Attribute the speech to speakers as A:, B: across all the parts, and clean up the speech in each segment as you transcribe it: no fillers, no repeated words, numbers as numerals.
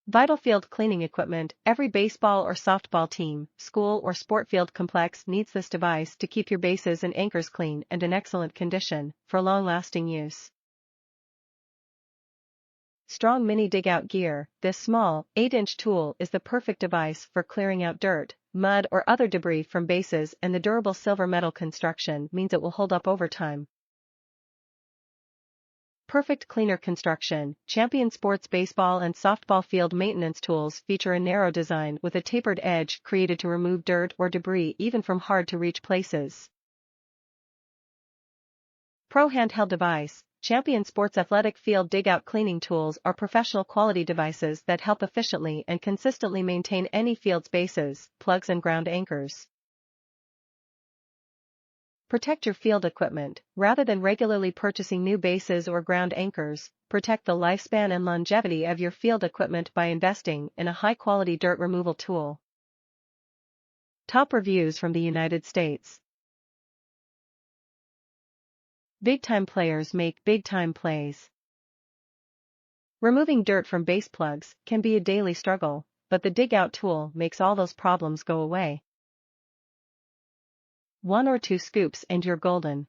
A: Vital field cleaning equipment. Every baseball or softball team, school or sport field complex needs this device to keep your bases and anchors clean and in excellent condition for long-lasting use. Strong mini digout gear. This small, 8-inch tool is the perfect device for clearing out dirt, mud or other debris from bases, and the durable silver metal construction means it will hold up over time. Perfect cleaner construction. Champion Sports baseball and softball field maintenance tools feature a narrow design with a tapered edge created to remove dirt or debris even from hard-to-reach places. Pro handheld device. Champion Sports athletic field digout cleaning tools are professional quality devices that help efficiently and consistently maintain any field's bases, plugs and ground anchors. Protect your field equipment. Rather than regularly purchasing new bases or ground anchors, protect the lifespan and longevity of your field equipment by investing in a high-quality dirt removal tool. Top reviews from the United States. Big-time players make big-time plays. Removing dirt from base plugs can be a daily struggle, but the digout tool makes all those problems go away. 1 or 2 scoops and you're golden.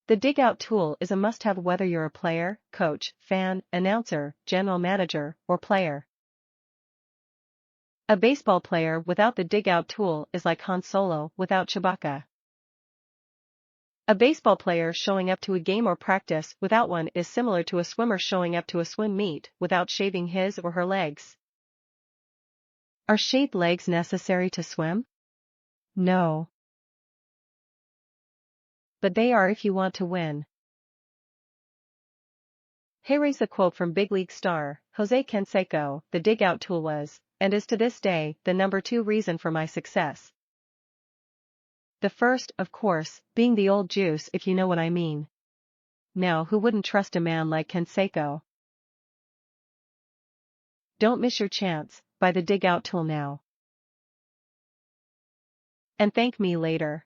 A: The digout tool is a must-have whether you're a player, coach, fan, announcer, general manager, or player. A baseball player without the digout tool is like Han Solo without Chewbacca. A baseball player showing up to a game or practice without one is similar to a swimmer showing up to a swim meet without shaving his or her legs. Are shaved legs necessary to swim? No. But they are if you want to win. Here's a quote from big league star Jose Canseco: "The digout tool was, and is to this day, the number 2 reason for my success. The first, of course, being the old juice if you know what I mean. Now who wouldn't trust a man like Canseco? Don't miss your chance, buy the digout tool now. And thank me later."